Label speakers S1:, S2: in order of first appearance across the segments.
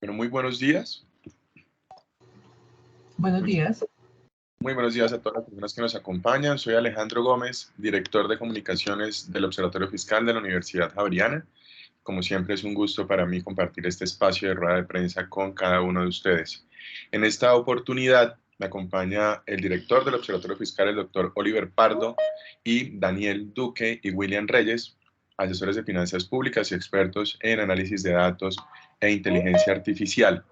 S1: Bueno, muy buenos días.
S2: Buenos días.
S1: Muy buenos días a todas las personas que nos acompañan. Soy Alejandro Gómez, director de comunicaciones del Observatorio Fiscal de la Universidad Javeriana. Como siempre, es un gusto para mí compartir este espacio de rueda de prensa con cada uno de ustedes. En esta oportunidad me acompaña el director del Observatorio Fiscal, el doctor Oliver Pardo, y Daniel Duque y William Reyes, asesores de finanzas públicas y expertos en análisis de datos e inteligencia artificial.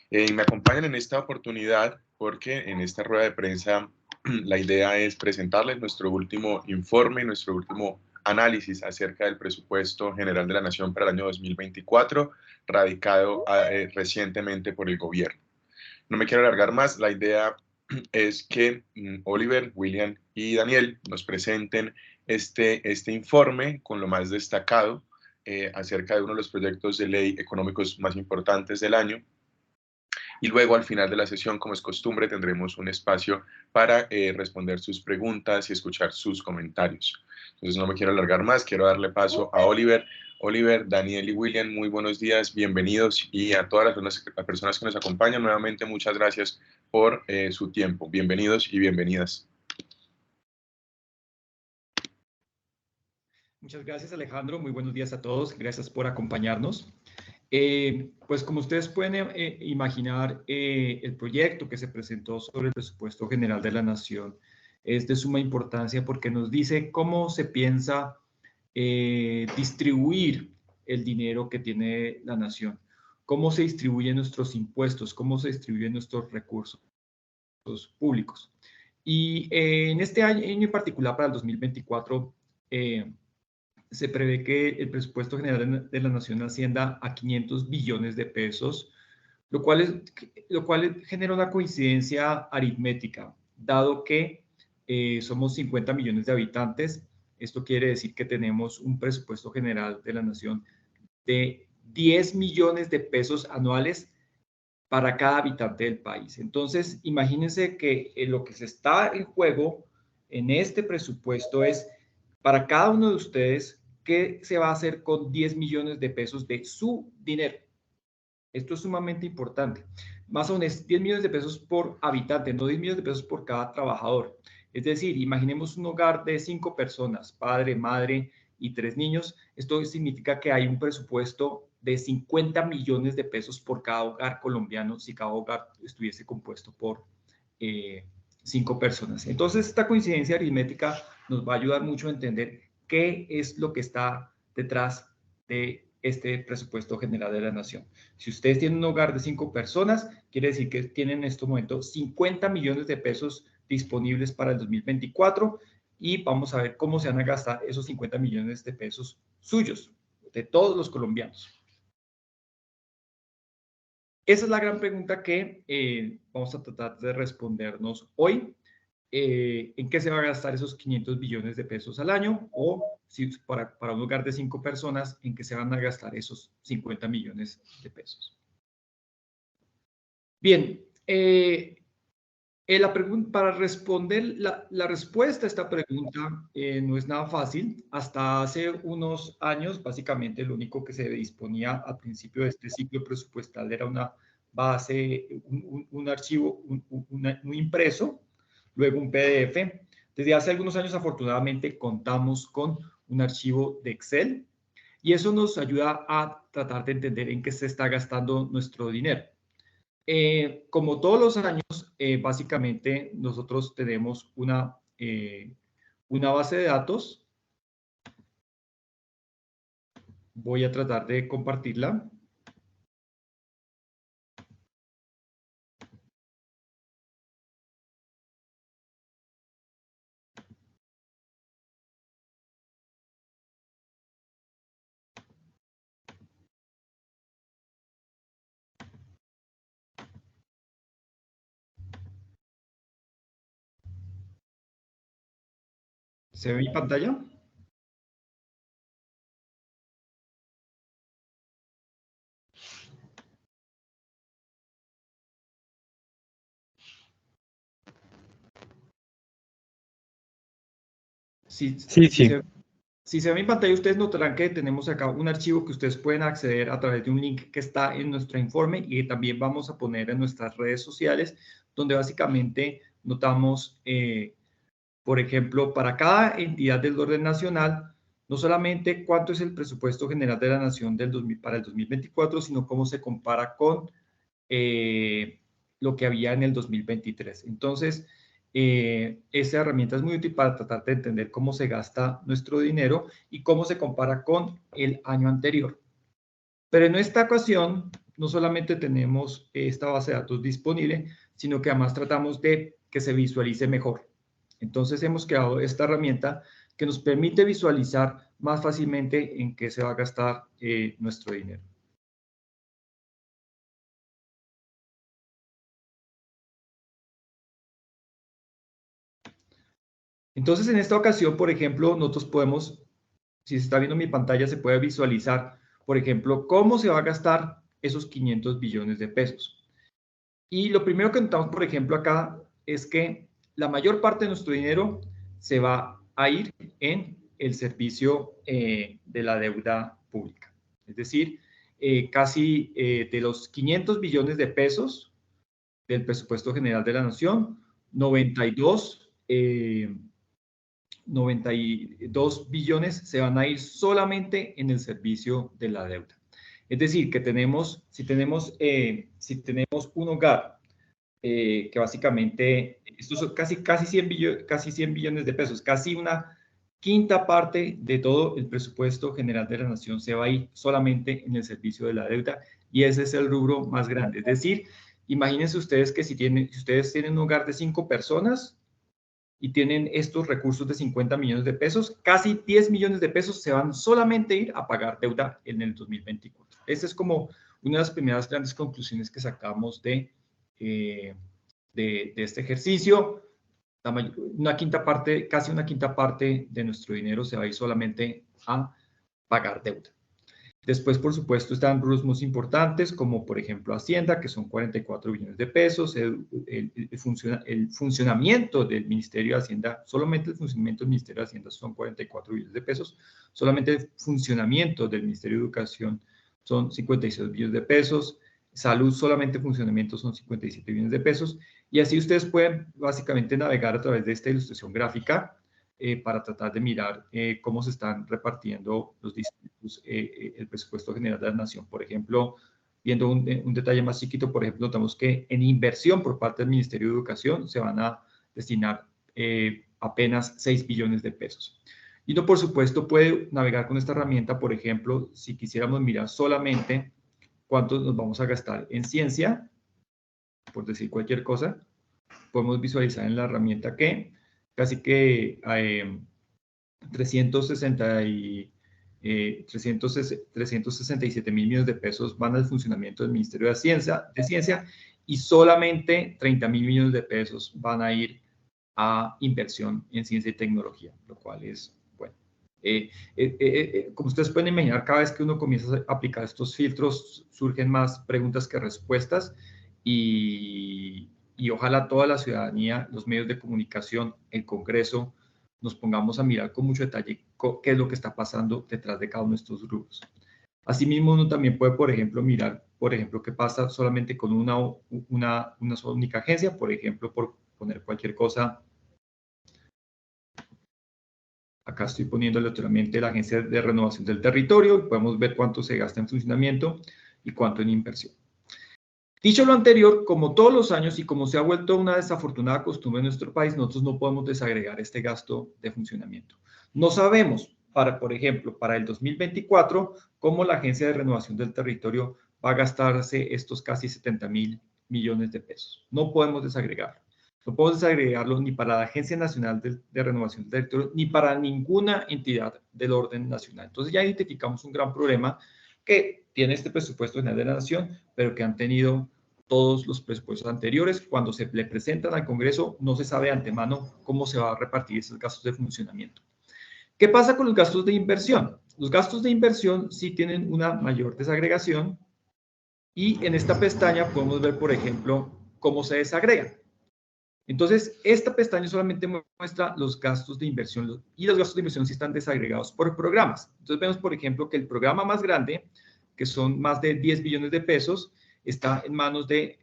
S1: Me acompañan en esta oportunidad porque en esta rueda de prensa la idea es presentarles nuestro último informe, nuestro último análisis acerca del presupuesto general de la Nación para el año 2024, radicado recientemente por el gobierno. No me quiero alargar más, la idea es que Oliver, William y Daniel nos presenten este informe con lo más destacado acerca de uno de los proyectos de ley económicos más importantes del año. Y luego al final de la sesión, como es costumbre, tendremos un espacio para responder sus preguntas y escuchar sus comentarios. Entonces no me quiero alargar más, quiero darle paso a Oliver. Oliver, Daniel y William, muy buenos días, bienvenidos, y a todas las personas que nos acompañan, nuevamente muchas gracias por su tiempo. Bienvenidos y bienvenidas.
S3: Muchas gracias, Alejandro. Muy buenos días a todos. Gracias por acompañarnos. Pues como ustedes pueden imaginar, el proyecto que se presentó sobre el presupuesto general de la Nación es de suma importancia porque nos dice cómo se piensa distribuir el dinero que tiene la Nación, cómo se distribuyen nuestros impuestos, cómo se distribuyen nuestros recursos públicos. Y en este año en particular, para el 2024, se prevé que el presupuesto general de la Nación ascienda a 500 billones de pesos, lo cual genera una coincidencia aritmética, dado que somos 50 millones de habitantes. Esto quiere decir que tenemos un presupuesto general de la Nación de 10 millones de pesos anuales para cada habitante del país. Entonces, imagínense que lo que se está en juego en este presupuesto es para cada uno de ustedes qué se va a hacer con 10 millones de pesos de su dinero. Esto es sumamente importante. Más aún es 10 millones de pesos por habitante, no 10 millones de pesos por cada trabajador. Es decir, imaginemos un hogar de 5 personas, padre, madre y 3 niños. Esto significa que hay un presupuesto de 50 millones de pesos por cada hogar colombiano si cada hogar estuviese compuesto por 5 personas. Entonces, esta coincidencia aritmética nos va a ayudar mucho a entender qué es lo que está detrás de este presupuesto general de la Nación. Si ustedes tienen un hogar de 5 personas, quiere decir que tienen en este momento 50 millones de pesos disponibles para el 2024 y vamos a ver cómo se van a gastar esos 50 millones de pesos suyos, de todos los colombianos. Esa es la gran pregunta que vamos a tratar de respondernos hoy. ¿En qué se va a gastar esos 500 billones de pesos al año? O si para un hogar de 5 personas, ¿en qué se van a gastar esos 50 millones de pesos? Bien, para responder la respuesta a esta pregunta no es nada fácil. Hasta hace unos años, básicamente, lo único que se disponía al principio de este ciclo presupuestal era una base, un archivo, un impreso, luego un PDF. Desde hace algunos años, afortunadamente, contamos con un archivo de Excel y eso nos ayuda a tratar de entender en qué se está gastando nuestro dinero. Como todos los años, básicamente nosotros tenemos una base de datos. Voy a tratar de compartirla. ¿Se ve mi pantalla? Sí,
S4: Sí.
S3: se Si se ve en pantalla, ustedes notarán que tenemos acá un archivo que ustedes pueden acceder a través de un link que está en nuestro informe y también vamos a poner en nuestras redes sociales, donde básicamente notamos, por ejemplo, para cada entidad del orden nacional, no solamente cuánto es el presupuesto general de la nación para el 2024, sino cómo se compara con lo que había en el 2023. Entonces, esa herramienta es muy útil para tratar de entender cómo se gasta nuestro dinero y cómo se compara con el año anterior. Pero en esta ocasión, no solamente tenemos esta base de datos disponible, sino que además tratamos de que se visualice mejor. Entonces, hemos creado esta herramienta que nos permite visualizar más fácilmente en qué se va a gastar nuestro dinero. Entonces, en esta ocasión, por ejemplo, nosotros podemos, si se está viendo mi pantalla, se puede visualizar, por ejemplo, cómo se va a gastar esos 500 billones de pesos. Y lo primero que notamos, por ejemplo, acá es que la mayor parte de nuestro dinero se va a ir en el servicio de la deuda pública. Es decir, casi de los 500 billones de pesos del presupuesto general de la nación, 92 billones se van a ir solamente en el servicio de la deuda. Es decir, que si tenemos un hogar que básicamente, estos son casi 100 billones de pesos, casi una quinta parte de todo el presupuesto general de la nación se va a ir solamente en el servicio de la deuda y ese es el rubro más grande. Es decir, imagínense ustedes que si ustedes tienen un hogar de 5 personas, y tienen estos recursos de 50 millones de pesos, casi 10 millones de pesos se van solamente a ir a pagar deuda en el 2024. Esta es como una de las primeras grandes conclusiones que sacamos de este ejercicio. Casi una quinta parte de nuestro dinero se va a ir solamente a pagar deuda. Después, por supuesto, están rubros muy importantes, como por ejemplo Hacienda, que son 44 billones de pesos, el funcionamiento del Ministerio de Hacienda, solamente el funcionamiento del Ministerio de Hacienda son 44 billones de pesos, solamente el funcionamiento del Ministerio de Educación son 56 billones de pesos, salud, solamente funcionamiento son 57 billones de pesos, y así ustedes pueden básicamente navegar a través de esta ilustración gráfica para tratar de mirar cómo se están repartiendo el presupuesto general de la nación. Por ejemplo, viendo un detalle más chiquito, por ejemplo, notamos que en inversión por parte del Ministerio de Educación se van a destinar apenas 6 billones de pesos. Y uno, por supuesto, puede navegar con esta herramienta, por ejemplo, si quisiéramos mirar solamente cuánto nos vamos a gastar en ciencia, por decir cualquier cosa, podemos visualizar en la herramienta que casi que 367 mil millones de pesos van al funcionamiento del Ministerio de Ciencia y solamente 30 mil millones de pesos van a ir a inversión en ciencia y tecnología, lo cual es, bueno, como ustedes pueden imaginar, cada vez que uno comienza a aplicar estos filtros, surgen más preguntas que respuestas y ojalá toda la ciudadanía, los medios de comunicación, el Congreso, nos pongamos a mirar con mucho detalle qué es lo que está pasando detrás de cada uno de estos grupos. Asimismo, uno también puede, por ejemplo, mirar, por ejemplo, qué pasa solamente con una sola única agencia, por ejemplo, por poner cualquier cosa. Acá estoy poniendo aleatoriamente la Agencia de Renovación del Territorio y podemos ver cuánto se gasta en funcionamiento y cuánto en inversión. Dicho lo anterior, como todos los años y como se ha vuelto una desafortunada costumbre en nuestro país, nosotros no podemos desagregar este gasto de funcionamiento. No sabemos, por ejemplo, para el 2024, cómo la Agencia de Renovación del Territorio va a gastarse estos casi 70 mil millones de pesos. No podemos desagregarlo. No podemos desagregarlo ni para la Agencia Nacional de Renovación del Territorio, ni para ninguna entidad del orden nacional. Entonces ya identificamos un gran problema que tiene este presupuesto general de la nación, pero que han tenido todos los presupuestos anteriores. Cuando se le presentan al Congreso, no se sabe de antemano cómo se va a repartir esos gastos de funcionamiento. ¿Qué pasa con los gastos de inversión? Los gastos de inversión sí tienen una mayor desagregación y en esta pestaña podemos ver, por ejemplo, cómo se desagregan. Entonces, esta pestaña solamente muestra los gastos de inversión y los gastos de inversión sí están desagregados por programas. Entonces, vemos, por ejemplo, que el programa más grande, que son más de 10 billones de pesos, está en manos de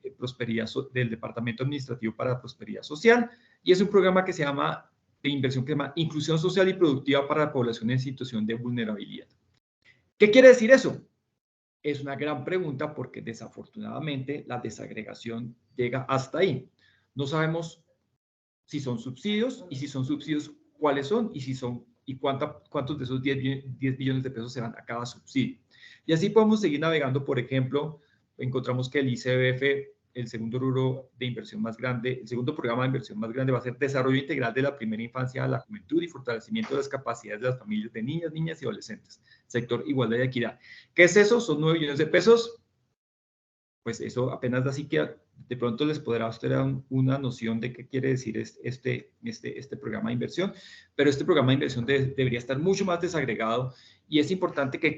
S3: del Departamento Administrativo para la Prosperidad Social y es un programa que se llama de inversión que se llama Inclusión Social y Productiva para la Población en Situación de Vulnerabilidad. ¿Qué quiere decir eso? Es una gran pregunta porque desafortunadamente la desagregación llega hasta ahí. No sabemos si son subsidios y si son subsidios, cuáles son y si son y cuántos de esos 10 billones de pesos se van a cada subsidio. Y así podemos seguir navegando. Por ejemplo, encontramos que el ICBF, el segundo rubro de inversión más grande, el segundo programa de inversión más grande va a ser desarrollo integral de la primera infancia a la juventud y fortalecimiento de las capacidades de las familias de niñas, niñas y adolescentes. Sector igualdad y equidad. ¿Qué es eso? Son 9 billones de pesos. Pues eso apenas así que de pronto les podrá usted dar una noción de qué quiere decir este programa de inversión, pero este programa de inversión debería estar mucho más desagregado y es importante que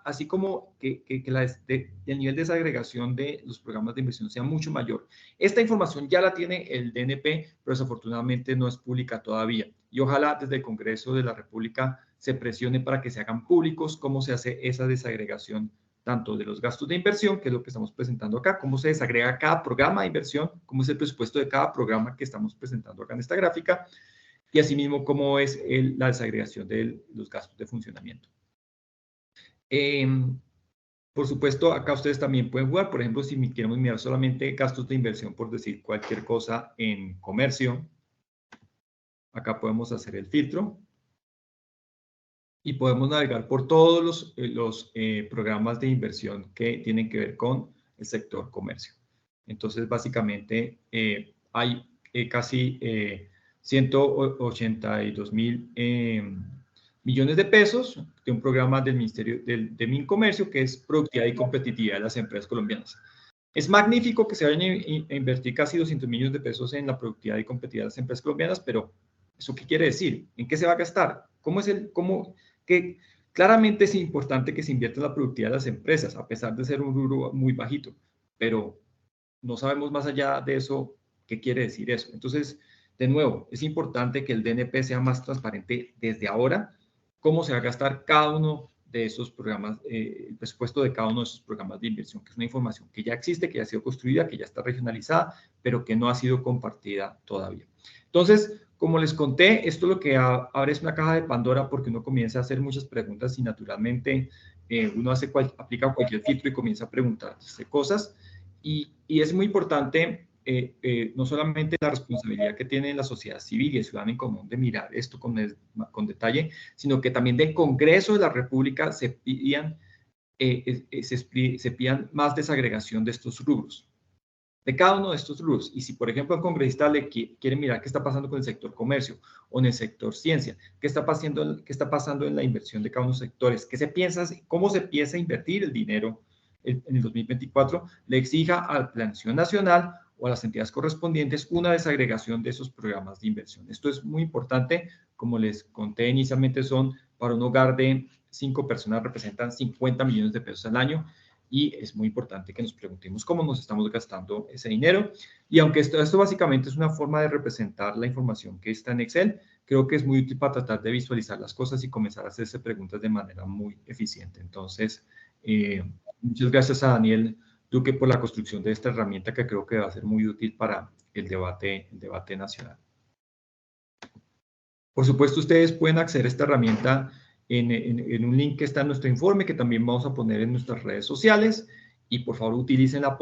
S3: así como que el nivel de desagregación de los programas de inversión sea mucho mayor. Esta información ya la tiene el DNP, pero desafortunadamente no es pública todavía y ojalá desde el Congreso de la República se presione para que se hagan públicos cómo se hace esa desagregación tanto de los gastos de inversión, que es lo que estamos presentando acá, cómo se desagrega cada programa de inversión, cómo es el presupuesto de cada programa que estamos presentando acá en esta gráfica, y asimismo cómo es la desagregación de los gastos de funcionamiento. Por supuesto, acá ustedes también pueden jugar, por ejemplo, si queremos mirar solamente gastos de inversión, por decir cualquier cosa en comercio, acá podemos hacer el filtro, y podemos navegar por todos los programas de inversión que tienen que ver con el sector comercio. Entonces, básicamente, hay casi 182.000 millones de pesos de un programa del Ministerio de Mincomercio, que es Productividad y Competitividad de las Empresas Colombianas. Es magnífico que se vayan a invertir casi 200 millones de pesos en la productividad y competitividad de las empresas colombianas, pero ¿eso qué quiere decir? ¿En qué se va a gastar? Que claramente es importante que se invierta en la productividad de las empresas, a pesar de ser un rubro muy bajito, pero no sabemos más allá de eso qué quiere decir eso. Entonces, de nuevo, es importante que el DNP sea más transparente desde ahora, cómo se va a gastar cada uno de esos programas, el presupuesto de cada uno de esos programas de inversión, que es una información que ya existe, que ya ha sido construida, que ya está regionalizada, pero que no ha sido compartida todavía. Entonces, como les conté, esto lo que abre es una caja de Pandora porque uno comienza a hacer muchas preguntas y naturalmente uno aplica cualquier filtro y comienza a preguntarse cosas. Y es muy importante no solamente la responsabilidad que tiene la sociedad civil y el ciudadano en común de mirar esto con detalle, sino que también del Congreso de la República se pidan más desagregación de estos rubros, de cada uno de estos rubros. Y si, por ejemplo, el congresista le quiere mirar qué está pasando con el sector comercio o en el sector ciencia, qué está pasando en la inversión de cada uno de los sectores, cómo se piensa invertir el dinero en el 2024, le exija al Planación Nacional o a las entidades correspondientes una desagregación de esos programas de inversión. Esto es muy importante. Como les conté inicialmente, para un hogar de 5 personas representan 50 millones de pesos al año. Y es muy importante que nos preguntemos cómo nos estamos gastando ese dinero. Y aunque esto básicamente es una forma de representar la información que está en Excel, creo que es muy útil para tratar de visualizar las cosas y comenzar a hacerse preguntas de manera muy eficiente. Entonces, muchas gracias a Daniel Duque por la construcción de esta herramienta que creo que va a ser muy útil para el debate nacional. Por supuesto, ustedes pueden acceder a esta herramienta en un link que está en nuestro informe, que también vamos a poner en nuestras redes sociales. Y por favor, utilícenla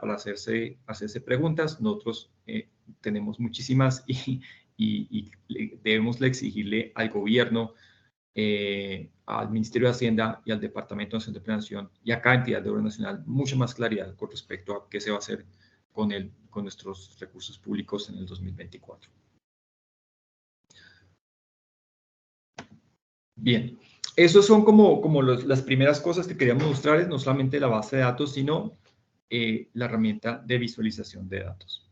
S3: para hacerse preguntas. Nosotros tenemos muchísimas y debemos exigirle al gobierno, al Ministerio de Hacienda y al Departamento Nacional de Planeación y a cada entidad de orden nacional mucha más claridad con respecto a qué se va a hacer con nuestros recursos públicos en el 2024. Bien, esos son como las primeras cosas que queríamos mostrarles, no solamente la base de datos, sino la herramienta de visualización de datos.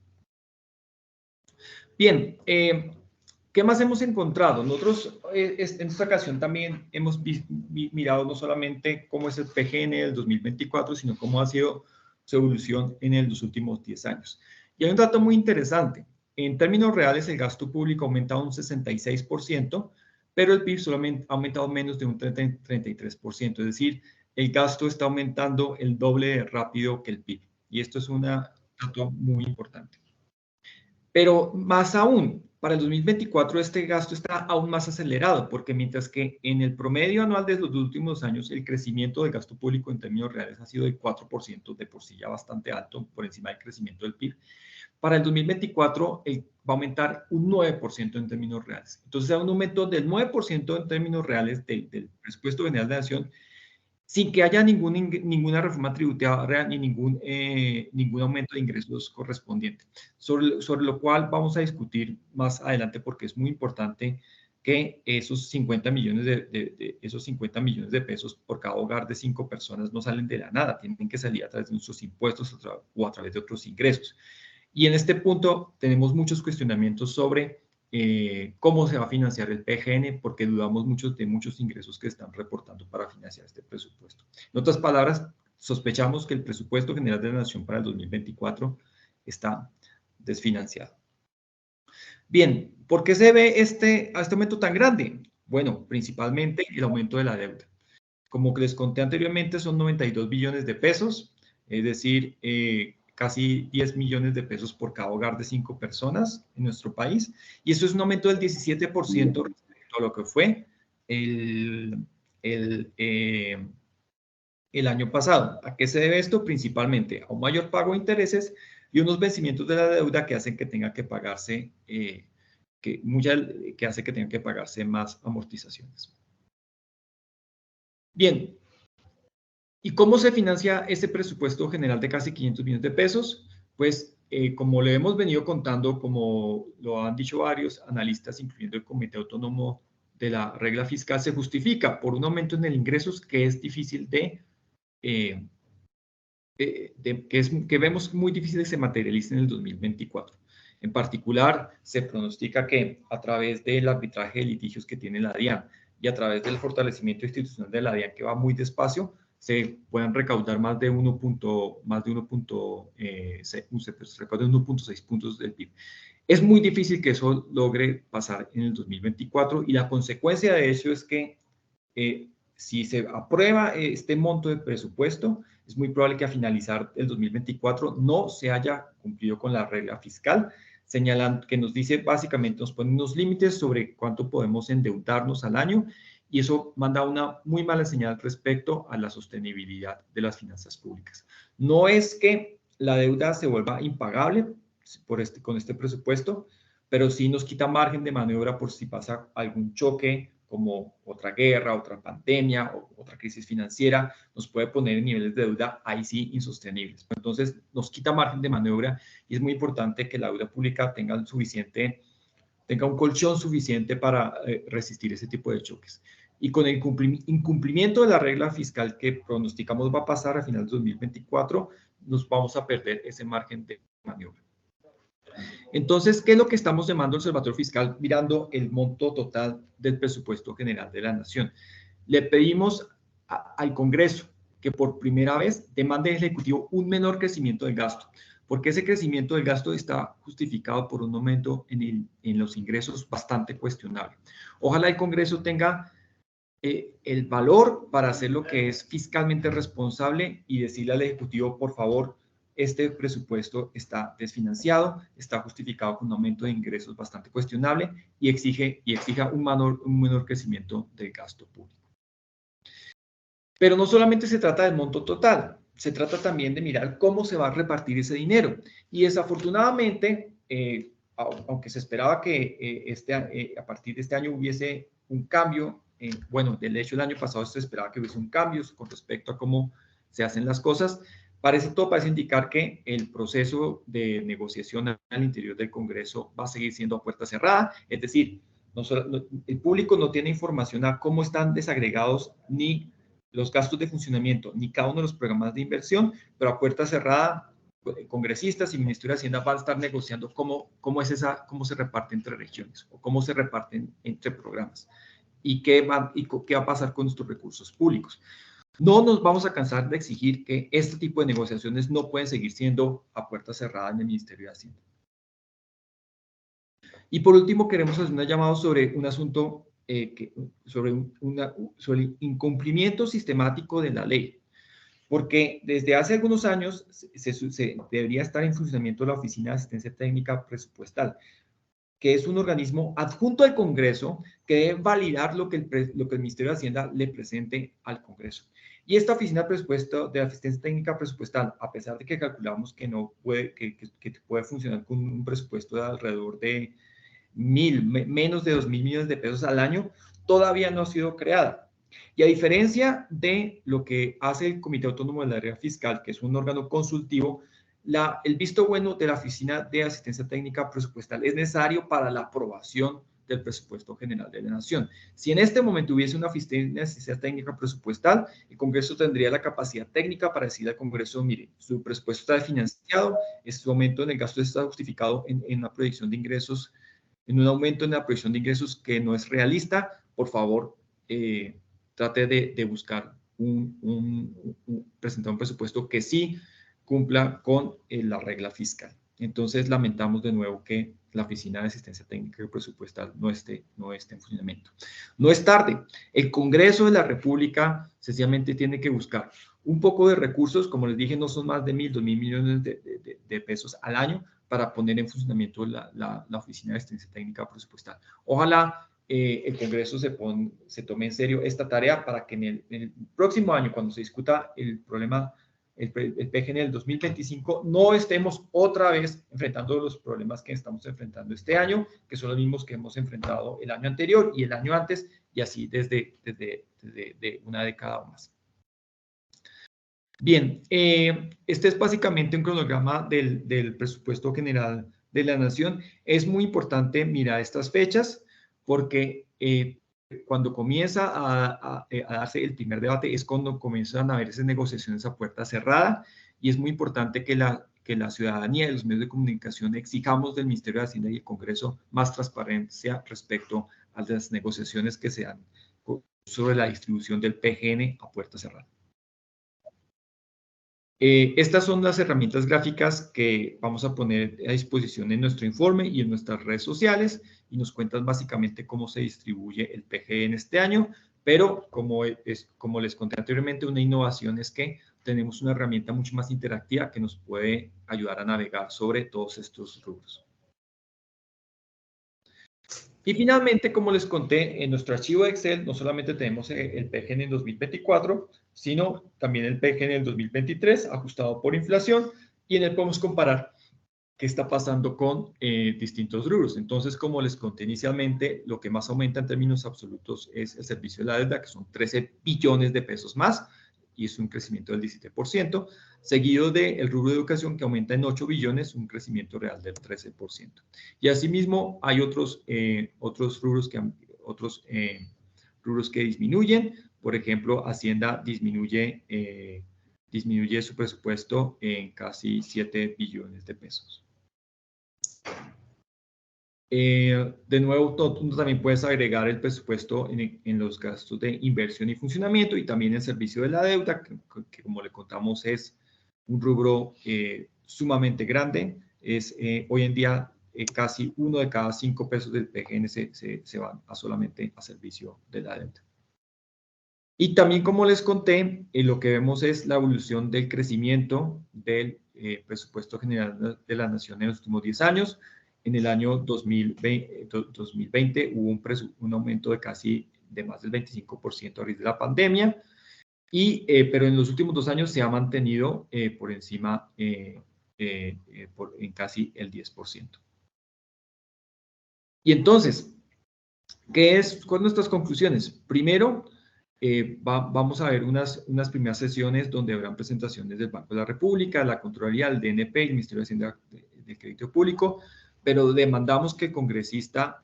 S3: Bien, ¿qué más hemos encontrado? Nosotros en esta ocasión también hemos mirado no solamente cómo es el PGN del 2024, sino cómo ha sido su evolución en los últimos 10 años. Y hay un dato muy interesante. En términos reales, el gasto público ha aumentado un 66%, pero el PIB solamente ha aumentado menos de un 33%. Es decir, el gasto está aumentando el doble de rápido que el PIB. Y esto es un dato muy importante. Pero más aún, para el 2024 este gasto está aún más acelerado, porque mientras que en el promedio anual de los últimos años el crecimiento del gasto público en términos reales ha sido de 4%, de por sí ya bastante alto, por encima del crecimiento del PIB, para el 2024 va a aumentar un 9% en términos reales. Entonces, hay un aumento del 9% en términos reales del presupuesto general de la nación, sin que haya ninguna reforma tributaria ni ningún aumento de ingresos correspondiente, sobre lo cual vamos a discutir más adelante porque es muy importante que esos 50 millones esos 50 millones de pesos por cada hogar de 5 personas no salen de la nada, tienen que salir a través de nuestros impuestos o a través de otros ingresos. Y en este punto tenemos muchos cuestionamientos sobre cómo se va a financiar el PGN, porque dudamos mucho de muchos ingresos que están reportando para financiar este presupuesto. En otras palabras, sospechamos que el presupuesto general de la Nación para el 2024 está desfinanciado. Bien, ¿por qué se ve este aumento tan grande? Bueno, principalmente el aumento de la deuda. Como les conté anteriormente, son 92 billones de pesos, es decir, casi 10 millones de pesos por cada hogar de 5 personas en nuestro país. Y eso es un aumento del 17% respecto a lo que fue el año pasado. ¿A qué se debe esto? Principalmente a un mayor pago de intereses y unos vencimientos de la deuda que hacen que tenga que pagarse, que hace que tengan que pagarse más amortizaciones. Bien, ¿y cómo se financia este presupuesto general de casi 500 millones de pesos? Pues, como le hemos venido contando, como lo han dicho varios analistas, incluyendo el Comité Autónomo de la Regla Fiscal, se justifica por un aumento en el ingresos que es difícil que vemos muy difícil que se materialice en el 2024. En particular, se pronostica que a través del arbitraje de litigios que tiene la DIAN y a través del fortalecimiento institucional de la DIAN, que va muy despacio, se puedan recaudar más de 1.6 puntos del PIB. Es muy difícil que eso logre pasar en el 2024 y la consecuencia de eso es que si se aprueba este monto de presupuesto, es muy probable que a finalizar el 2024 no se haya cumplido con la regla fiscal, señalando que nos dice básicamente, nos pone unos límites sobre cuánto podemos endeudarnos al año y eso manda una muy mala señal respecto a la sostenibilidad de las finanzas públicas. No es que la deuda se vuelva impagable con este presupuesto, pero sí nos quita margen de maniobra por si pasa algún choque como otra guerra, otra pandemia, o otra crisis financiera, nos puede poner en niveles de deuda ahí sí insostenibles. Entonces, nos quita margen de maniobra y es muy importante que la deuda pública tenga un colchón suficiente para resistir ese tipo de choques. Y con el incumplimiento de la regla fiscal que pronosticamos va a pasar a final de 2024, nos vamos a perder ese margen de maniobra. Entonces, ¿qué es lo que estamos llamando el Observatorio Fiscal mirando el monto total del presupuesto general de la Nación? Le pedimos al Congreso que por primera vez demande al Ejecutivo un menor crecimiento del gasto, porque ese crecimiento del gasto está justificado por un aumento en los ingresos bastante cuestionable. Ojalá el Congreso tenga el valor para hacer lo que es fiscalmente responsable y decirle al Ejecutivo, por favor, este presupuesto está desfinanciado, está justificado con un aumento de ingresos bastante cuestionable y exija un menor crecimiento del gasto público. Pero no solamente se trata del monto total, se trata también de mirar cómo se va a repartir ese dinero. Y desafortunadamente, aunque se esperaba que a partir de este año hubiese un cambio, bueno, de hecho el año pasado se esperaba que hubiese un cambio con respecto a cómo se hacen las cosas, todo parece indicar que el proceso de negociación al interior del Congreso va a seguir siendo a puerta cerrada, es decir, el público no tiene información a cómo están desagregados ni los gastos de funcionamiento, ni cada uno de los programas de inversión, pero a puerta cerrada, congresistas y Ministerio de Hacienda van a estar negociando cómo se reparte entre regiones o cómo se reparten entre programas y qué va a pasar con nuestros recursos públicos. No nos vamos a cansar de exigir que este tipo de negociaciones no pueden seguir siendo a puerta cerrada en el Ministerio de Hacienda. Y por último, queremos hacer un llamado sobre un asunto, sobre el incumplimiento sistemático de la ley. Porque desde hace algunos años se debería estar en funcionamiento la Oficina de Asistencia Técnica Presupuestal, que es un organismo adjunto al Congreso que debe validar lo que el Ministerio de Hacienda le presente al Congreso. Y esta Oficina de Asistencia Técnica Presupuestal, a pesar de que calculamos que no puede, que puede funcionar con un presupuesto de alrededor de menos de 2.000 millones de pesos al año, todavía no ha sido creada. Y a diferencia de lo que hace el Comité Autónomo de la Área Fiscal, que es un órgano consultivo, el visto bueno de la Oficina de Asistencia Técnica Presupuestal es necesario para la aprobación del presupuesto general de la Nación. Si en este momento hubiese una Oficina de Asistencia Técnica Presupuestal, el Congreso tendría la capacidad técnica para decir al Congreso, mire, su presupuesto está financiado, este aumento en el gasto está justificado en una proyección de ingresos, en un aumento en la proyección de ingresos que no es realista, por favor, trate de buscar presentar un presupuesto que sí cumpla con la regla fiscal. Entonces, lamentamos de nuevo que la Oficina de Asistencia Técnica y Presupuestal no esté en funcionamiento. No es tarde. El Congreso de la República sencillamente tiene que buscar un poco de recursos, como les dije, no son más de 2.000 millones de pesos al año para poner en funcionamiento la Oficina de Asistencia Técnica Presupuestal. Ojalá el Congreso se tome en serio esta tarea para que en el próximo año, cuando se discuta el problema, el PGN del 2025, no estemos otra vez enfrentando los problemas que estamos enfrentando este año, que son los mismos que hemos enfrentado el año anterior y el año antes, y así desde una década o más. Bien, este es básicamente un cronograma del presupuesto general de la Nación. Es muy importante mirar estas fechas porque cuando comienza a darse el primer debate es cuando comienzan a haber esas negociaciones a puerta cerrada y es muy importante que la ciudadanía y los medios de comunicación exijamos del Ministerio de Hacienda y el Congreso más transparencia respecto a las negociaciones que se dan sobre la distribución del PGN a puerta cerrada. Estas son las herramientas gráficas que vamos a poner a disposición en nuestro informe y en nuestras redes sociales y nos cuentan básicamente cómo se distribuye el PGE en este año, pero como les conté anteriormente, una innovación es que tenemos una herramienta mucho más interactiva que nos puede ayudar a navegar sobre todos estos rubros. Y finalmente, como les conté, en nuestro archivo de Excel no solamente tenemos el PGN en 2024, sino también el PGN en 2023, ajustado por inflación, y en él podemos comparar qué está pasando con distintos rubros. Entonces, como les conté inicialmente, lo que más aumenta en términos absolutos es el servicio de la deuda, que son 13 billones de pesos más, y es un crecimiento del 17%, seguido del rubro de educación que aumenta en 8 billones, un crecimiento real del 13%. Y asimismo hay otros rubros que disminuyen. Por ejemplo, Hacienda disminuye su presupuesto en casi 7 billones de pesos. De nuevo, tú también puedes agregar el presupuesto en los gastos de inversión y funcionamiento y también el servicio de la deuda, que como le contamos es un rubro sumamente grande. Hoy en día casi 1 de cada 5 pesos del PGN se van solamente a servicio de la deuda. Y también, como les conté, lo que vemos es la evolución del crecimiento del presupuesto general de la Nación en los últimos 10 años. En el año 2020 hubo un aumento de más del 25% a raíz de la pandemia, pero en los últimos 2 años se ha mantenido por encima en casi el 10%. Y entonces, ¿cuáles son nuestras conclusiones? Primero, vamos a ver unas primeras sesiones donde habrán presentaciones del Banco de la República, la Contraloría, el DNP, el Ministerio de Hacienda del Crédito Público, pero demandamos que el congresista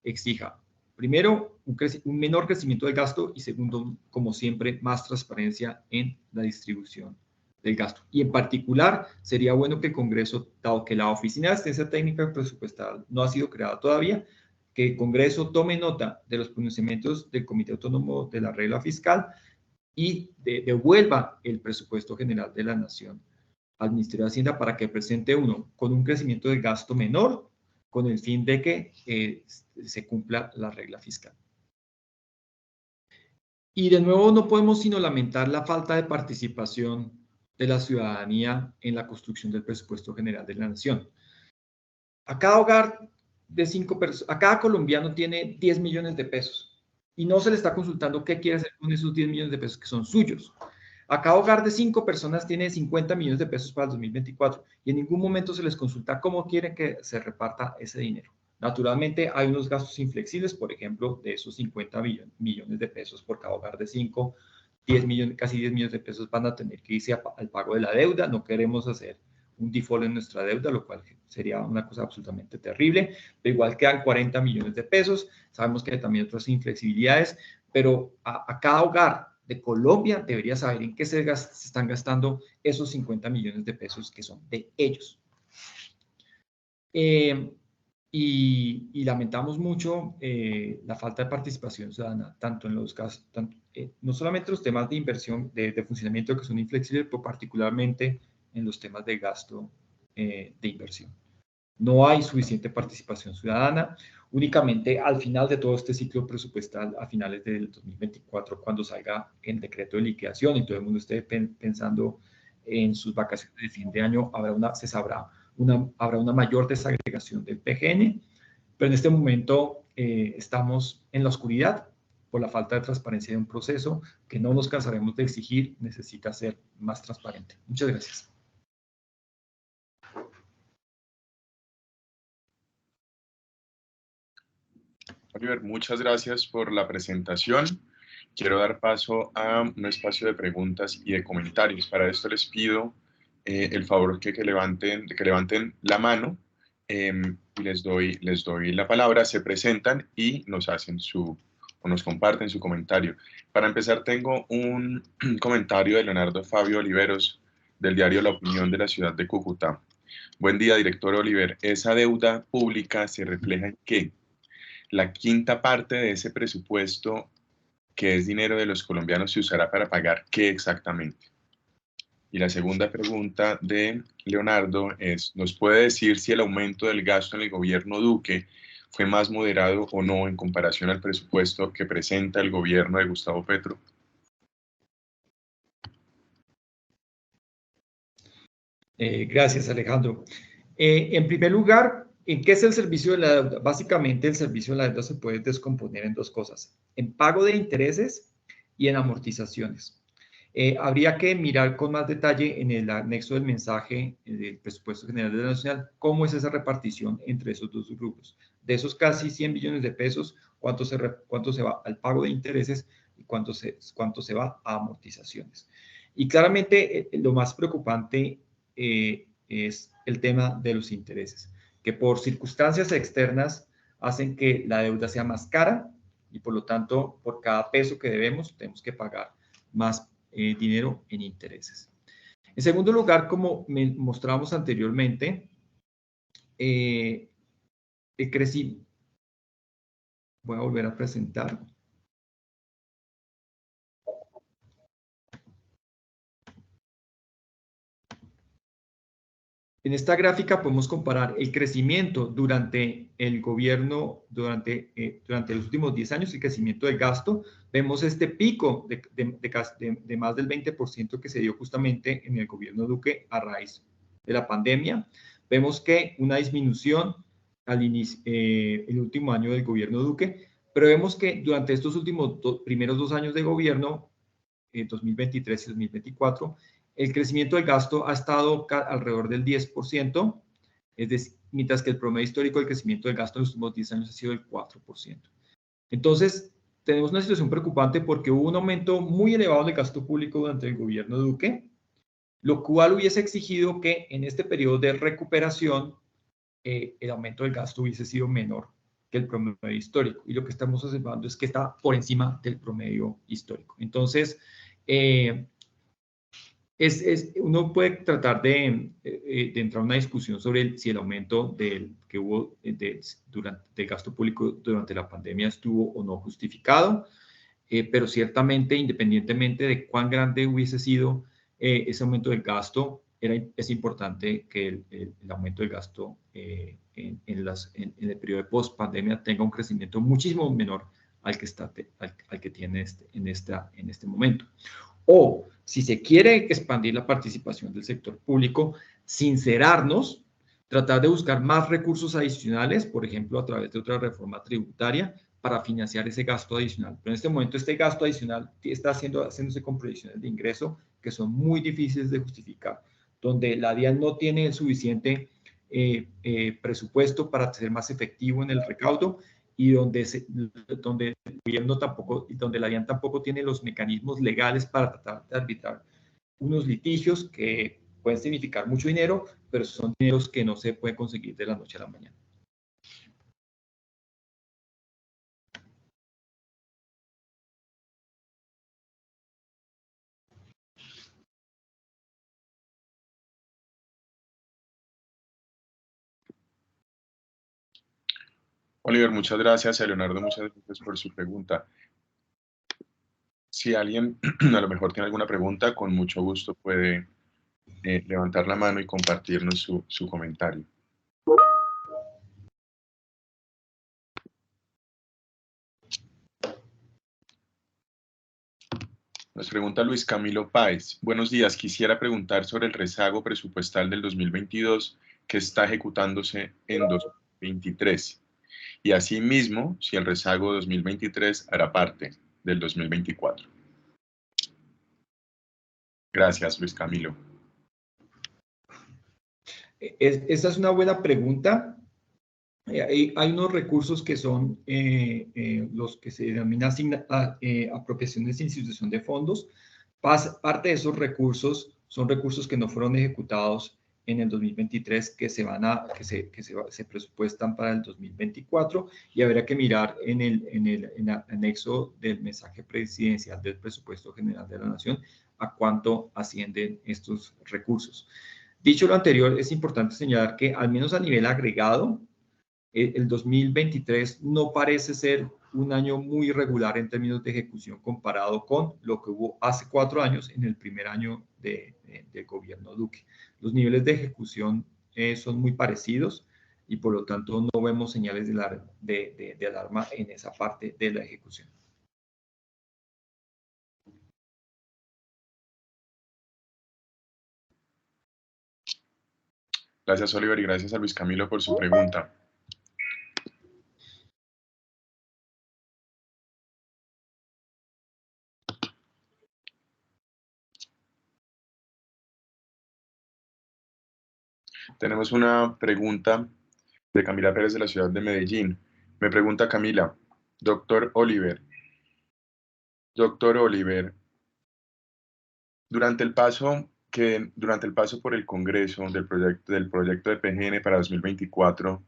S3: exija, primero, un menor crecimiento del gasto y segundo, como siempre, más transparencia en la distribución del gasto. Y en particular, sería bueno que el Congreso, dado que la Oficina de Asistencia Técnica Presupuestal no ha sido creada todavía, que el Congreso tome nota de los pronunciamientos del Comité Autónomo de la Regla Fiscal y devuelva el presupuesto general de la Nación al Ministerio de Hacienda para que presente uno con un crecimiento de gasto menor, con el fin de que se cumpla la regla fiscal. Y de nuevo no podemos sino lamentar la falta de participación de la ciudadanía en la construcción del presupuesto general de la Nación. A cada hogar de 5 personas, a cada colombiano tiene 10 millones de pesos y no se le está consultando qué quiere hacer con esos 10 millones de pesos que son suyos. A cada hogar de 5 personas tiene 50 millones de pesos para el 2024 y en ningún momento se les consulta cómo quieren que se reparta ese dinero. Naturalmente hay unos gastos inflexibles, por ejemplo, de esos 50 millones de pesos por cada hogar de 5, 10 millones, casi 10 millones de pesos van a tener que irse al pago de la deuda. No queremos hacer un default en nuestra deuda, lo cual sería una cosa absolutamente terrible. Pero igual quedan 40 millones de pesos. Sabemos que hay también otras inflexibilidades, pero a cada hogar de Colombia debería saber en qué se están gastando esos 50 millones de pesos que son de ellos. Y lamentamos mucho la falta de participación ciudadana, tanto en los gastos, no solamente los temas de inversión, de funcionamiento que son inflexibles, pero particularmente en los temas de gasto de inversión. No hay suficiente participación ciudadana. Únicamente al final de todo este ciclo presupuestal, a finales del 2024, cuando salga el decreto de liquidación y todo el mundo esté pensando en sus vacaciones de fin de año, habrá una mayor desagregación del PGN, pero en este momento estamos en la oscuridad por la falta de transparencia de un proceso que no nos cansaremos de exigir, necesita ser más transparente. Muchas gracias.
S1: Oliver, muchas gracias por la presentación. Quiero dar paso a un espacio de preguntas y de comentarios. Para esto les pido el favor que levanten la mano y les doy la palabra, se presentan y nos comparten su comentario. Para empezar, tengo un comentario de Leonardo Fabio Oliveros, del diario La Opinión de la ciudad de Cúcuta. Buen día, director Oliver. ¿Esa deuda pública se refleja en qué? La quinta parte de ese presupuesto, que es dinero de los colombianos, se usará para pagar ¿qué exactamente? Y la segunda pregunta de Leonardo es, ¿nos puede decir si el aumento del gasto en el gobierno Duque fue más moderado o no en comparación al presupuesto que presenta el gobierno de Gustavo Petro?
S3: Gracias, Alejandro. En primer lugar, ¿en qué es el servicio de la deuda? Básicamente, el servicio de la deuda se puede descomponer en dos cosas, en pago de intereses y en amortizaciones. Habría que mirar con más detalle en el anexo del mensaje del presupuesto general de la Nacional cómo es esa repartición entre esos dos grupos. De esos casi 100 billones de pesos, cuánto se va al pago de intereses y cuánto se va a amortizaciones. Y claramente lo más preocupante es el tema de los intereses, que por circunstancias externas hacen que la deuda sea más cara y por lo tanto por cada peso que debemos tenemos que pagar más dinero en intereses. En segundo lugar, como mostramos anteriormente, el crecimiento. Voy a volver a presentar. En esta gráfica podemos comparar el crecimiento durante el gobierno, durante los últimos 10 años, el crecimiento del gasto. Vemos este pico de más del 20% que se dio justamente en el gobierno Duque a raíz de la pandemia. Vemos que una disminución al inicio, el último año del gobierno Duque, pero vemos que durante estos últimos primeros 2 años de gobierno, 2023 y 2024, el crecimiento del gasto ha estado alrededor del 10%, es decir, mientras que el promedio histórico del crecimiento del gasto en los últimos 10 años ha sido del 4%. Entonces, tenemos una situación preocupante porque hubo un aumento muy elevado del gasto público durante el gobierno Duque, lo cual hubiese exigido que en este periodo de recuperación el aumento del gasto hubiese sido menor que el promedio histórico. Y lo que estamos observando es que está por encima del promedio histórico. Entonces, uno puede tratar de entrar a una discusión sobre si el aumento que hubo del gasto público durante la pandemia estuvo o no justificado. pero ciertamente, independientemente de cuán grande hubiese sido ese aumento del gasto, es importante que el aumento del gasto en el periodo de post-pandemia tenga un crecimiento muchísimo menor al que tiene en este momento. O, si se quiere expandir la participación del sector público, sincerarnos, tratar de buscar más recursos adicionales, por ejemplo, a través de otra reforma tributaria, para financiar ese gasto adicional. Pero en este momento este gasto adicional está haciéndose con proyecciones de ingreso que son muy difíciles de justificar, donde la DIAN no tiene el suficiente presupuesto para ser más efectivo en el recaudo y donde el gobierno tampoco, donde la DIAN tampoco tiene los mecanismos legales para tratar de arbitrar unos litigios que pueden significar mucho dinero, pero son dineros que no se pueden conseguir de la noche a la mañana.
S1: Oliver, muchas gracias. A Leonardo, muchas gracias por su pregunta. Si alguien a lo mejor tiene alguna pregunta, con mucho gusto puede levantar la mano y compartirnos su comentario. Nos pregunta Luis Camilo Páez. Buenos días, quisiera preguntar sobre el rezago presupuestal del 2022 que está ejecutándose en 2023. Y asimismo, si el rezago 2023 hará parte del 2024. Gracias, Luis Camilo.
S3: Esta es una buena pregunta. Hay unos recursos que son los que se denominan apropiaciones de institución de fondos. Parte de esos recursos son recursos que no fueron ejecutados en el 2023 que se presupuestan para el 2024 y habrá que mirar en el anexo del mensaje presidencial del presupuesto general de la Nación a cuánto ascienden estos recursos. Dicho lo anterior, es importante señalar que al menos a nivel agregado, el 2023 no parece ser un año muy irregular en términos de ejecución comparado con lo que hubo hace 4 años en el primer año del gobierno Duque. Los niveles de ejecución son muy parecidos y por lo tanto no vemos señales de alarma en esa parte de la ejecución.
S1: Gracias, Oliver, y gracias a Luis Camilo por su pregunta. Tenemos una pregunta de Camila Pérez de la ciudad de Medellín. Me pregunta Camila, doctor Oliver, durante el paso por el Congreso del proyecto de PGN para 2024,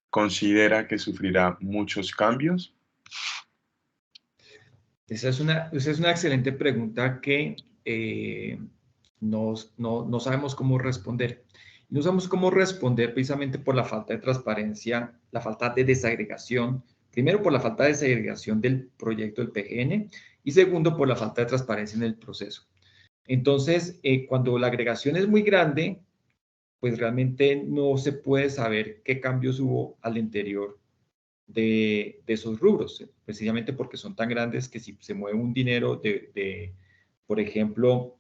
S1: ¿considera que sufrirá muchos cambios?
S3: Esa es una excelente pregunta que no sabemos cómo responder. No sabemos cómo responder precisamente por la falta de transparencia, la falta de desagregación, primero por la falta de desagregación del proyecto del PGN y segundo por la falta de transparencia en el proceso. Entonces, cuando la agregación es muy grande, pues realmente no se puede saber qué cambios hubo al interior de esos rubros, precisamente porque son tan grandes que si se mueve un dinero por ejemplo,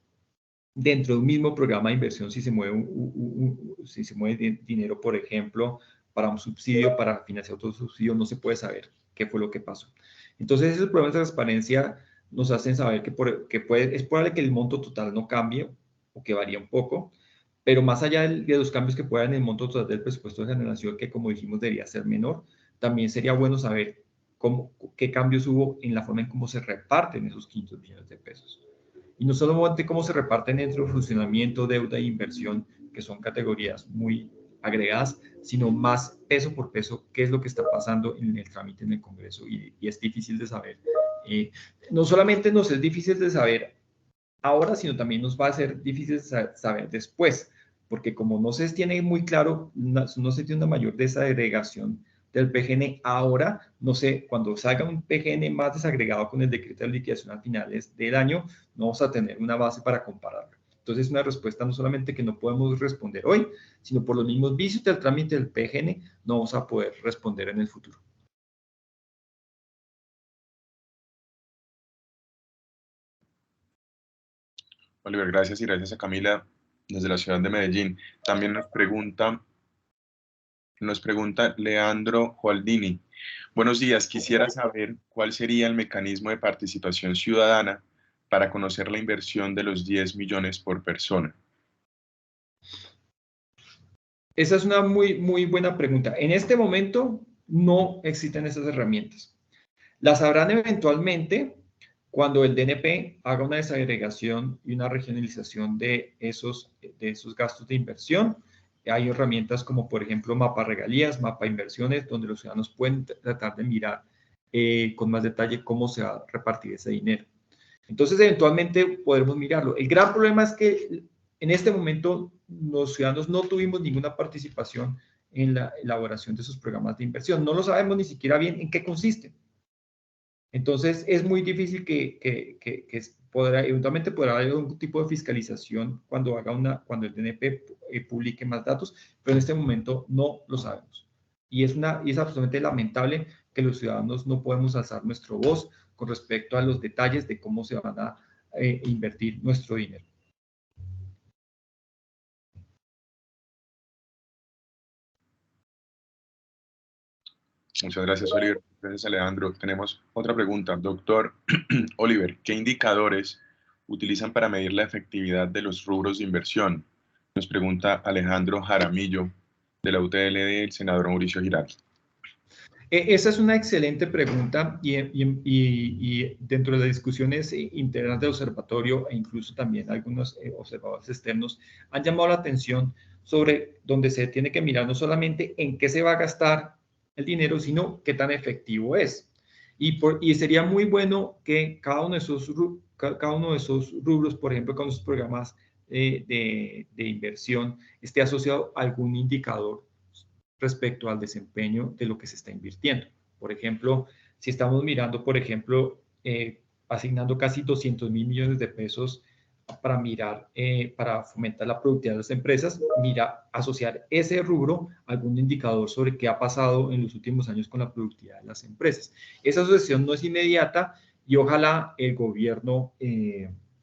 S3: dentro de un mismo programa de inversión, si se mueve dinero, por ejemplo, para un subsidio, para financiar otro subsidio, no se puede saber qué fue lo que pasó. Entonces, esos problemas de transparencia nos hacen saber es probable que el monto total no cambie o que varíe un poco, pero más allá de los cambios que puedan en el monto total del presupuesto de generación, que como dijimos debería ser menor, también sería bueno saber qué cambios hubo en la forma en cómo se reparten esos 500 millones de pesos. Y no solamente cómo se reparten entre funcionamiento, deuda e inversión, que son categorías muy agregadas, sino más peso por peso qué es lo que está pasando en el trámite en el Congreso y es difícil de saber. No solamente nos es difícil de saber ahora, sino también nos va a ser difícil saber después, porque como no se tiene muy claro, no se tiene una mayor desagregación del PGN ahora, no sé, cuando salga un PGN más desagregado con el decreto de liquidación a finales del año, no vamos a tener una base para compararlo. Entonces, es una respuesta no solamente que no podemos responder hoy, sino por los mismos vicios del trámite del PGN, no vamos a poder responder en el futuro.
S1: Oliver, gracias, y gracias a Camila desde la ciudad de Medellín. También nos pregunta Leandro Jualdini. Buenos días, quisiera saber cuál sería el mecanismo de participación ciudadana para conocer la inversión de los 10 millones por persona.
S3: Esa es una muy buena pregunta. En este momento no existen esas herramientas. Las habrán eventualmente cuando el DNP haga una desagregación y una regionalización de esos gastos de inversión. Hay herramientas como, por ejemplo, Mapa Regalías, Mapa Inversiones, donde los ciudadanos pueden tratar de mirar con más detalle cómo se va a repartir ese dinero. Entonces, eventualmente podremos mirarlo. El gran problema es que en este momento los ciudadanos no tuvimos ninguna participación en la elaboración de esos programas de inversión. No lo sabemos ni siquiera bien en qué consisten. Entonces, es muy difícil eventualmente podrá haber un tipo de fiscalización cuando el DNP publique más datos, pero en este momento no lo sabemos. Y es absolutamente lamentable que los ciudadanos no podemos alzar nuestra voz con respecto a los detalles de cómo se van a invertir nuestro dinero.
S1: Muchas gracias, Oliver. Gracias, Alejandro. Tenemos otra pregunta. Doctor Oliver, ¿qué indicadores utilizan para medir la efectividad de los rubros de inversión? Nos pregunta Alejandro Jaramillo, de la UTL del senador Mauricio Giraldo.
S3: Esa es una excelente pregunta y dentro de las discusiones internas del observatorio e incluso también algunos observadores externos han llamado la atención sobre donde se tiene que mirar no solamente en qué se va a gastar el dinero, sino qué tan efectivo es. Y sería muy bueno que cada uno de esos rubros, por ejemplo, con los programas de inversión, esté asociado a algún indicador respecto al desempeño de lo que se está invirtiendo. Por ejemplo, si estamos mirando, por ejemplo, asignando casi 200 mil millones de pesos para para fomentar la productividad de las empresas, asociar ese rubro a algún indicador sobre qué ha pasado en los últimos años con la productividad de las empresas. Esa asociación no es inmediata y ojalá el gobierno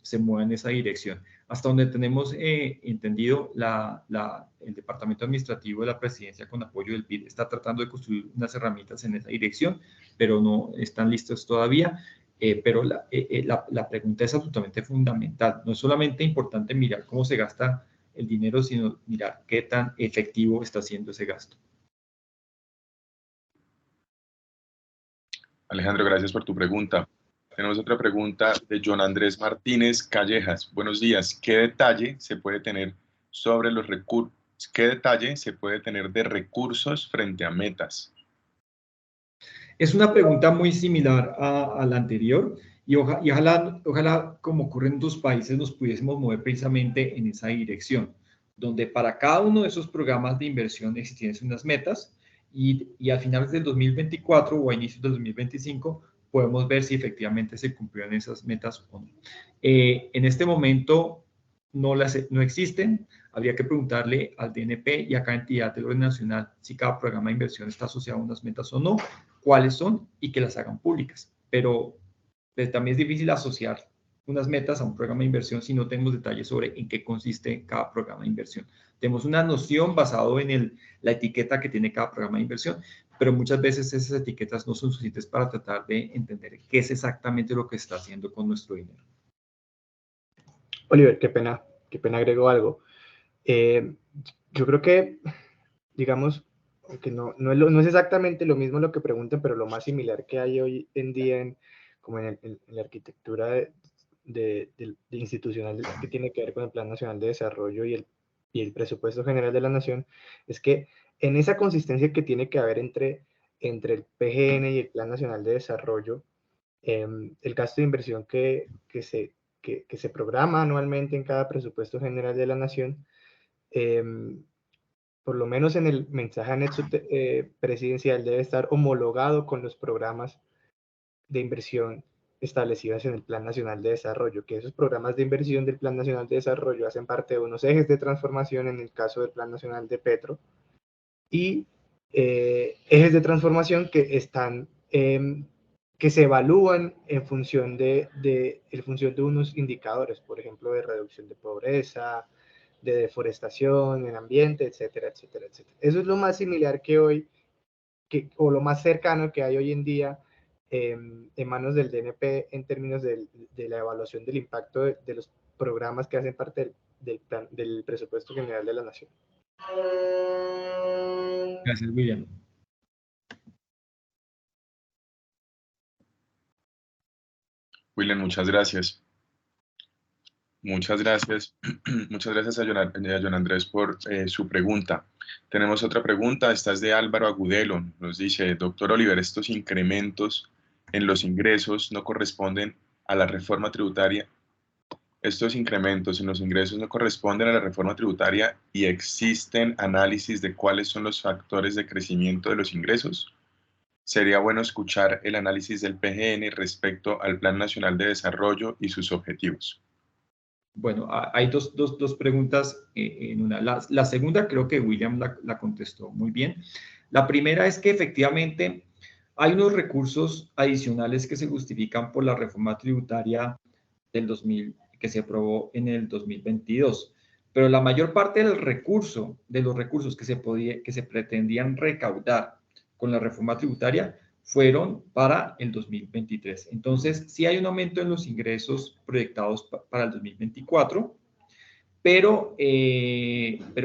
S3: se mueva en esa dirección. Hasta donde tenemos entendido, el Departamento Administrativo de la Presidencia, con apoyo del BID, está tratando de construir unas herramientas en esa dirección, pero no están listos todavía. Pero la pregunta es absolutamente fundamental. No es solamente importante mirar cómo se gasta el dinero, sino mirar qué tan efectivo está siendo ese gasto.
S1: Alejandro, gracias por tu pregunta. Tenemos otra pregunta de John Andrés Martínez Callejas. Buenos días. ¿Qué detalle se puede tener sobre los recursos? ¿Qué detalle se puede tener de recursos frente a metas?
S3: Es una pregunta muy similar a la anterior y ojalá, como ocurre en otros países, nos pudiésemos mover precisamente en esa dirección, donde para cada uno de esos programas de inversión existiesen unas metas y a finales del 2024 o a inicios del 2025 podemos ver si efectivamente se cumplieron esas metas o no. En este momento no existen. Habría que preguntarle al DNP y a cada entidad del orden nacional si cada programa de inversión está asociado a unas metas o no, cuáles son y que las hagan públicas. Pero también es difícil asociar unas metas a un programa de inversión si no tenemos detalles sobre en qué consiste cada programa de inversión. Tenemos una noción basado en la etiqueta que tiene cada programa de inversión, pero muchas veces esas etiquetas no son suficientes para tratar de entender qué es exactamente lo que está haciendo con nuestro dinero.
S2: Oliver, qué pena agrego algo. Yo creo que, digamos, aunque no es exactamente lo mismo lo que preguntan, pero lo más similar que hay hoy en día como en la arquitectura institucional que tiene que ver con el Plan Nacional de Desarrollo y el Presupuesto General de la Nación, es que en esa consistencia que tiene que haber entre el PGN y el Plan Nacional de Desarrollo, el gasto de inversión que se programa anualmente en cada presupuesto general de la nación, por lo menos en el mensaje anexo presidencial, debe estar homologado con los programas de inversión establecidas en el Plan Nacional de Desarrollo, que esos programas de inversión del Plan Nacional de Desarrollo hacen parte de unos ejes de transformación en el caso del Plan Nacional de Petro, y ejes de transformación que están que se evalúan en función de unos indicadores, por ejemplo, de reducción de pobreza, de deforestación, en ambiente, etcétera, etcétera, etcétera. Eso es lo más similar que hoy, o lo más cercano que hay hoy en día en manos del DNP en términos de la evaluación del impacto de los programas que hacen parte del presupuesto general de la Nación.
S3: Gracias, William.
S1: William, muchas gracias. Muchas gracias. Muchas gracias a John Andrés por su pregunta. Tenemos otra pregunta, esta es de Álvaro Agudelo. Nos dice, doctor Oliver, estos incrementos en los ingresos no corresponden a la reforma tributaria. Estos incrementos en los ingresos no corresponden a la reforma tributaria y existen análisis de cuáles son los factores de crecimiento de los ingresos. Sería bueno escuchar el análisis del PGN respecto al Plan Nacional de Desarrollo y sus objetivos.
S3: Bueno, hay dos preguntas en una. La segunda creo que William la contestó muy bien. La primera es que efectivamente hay unos recursos adicionales que se justifican por la reforma tributaria del 2000, que se aprobó en el 2022. Pero la mayor parte de los recursos que se pretendían recaudar con la reforma tributaria fueron para el 2023. Entonces, sí hay un aumento en los ingresos proyectados para el 2024, pero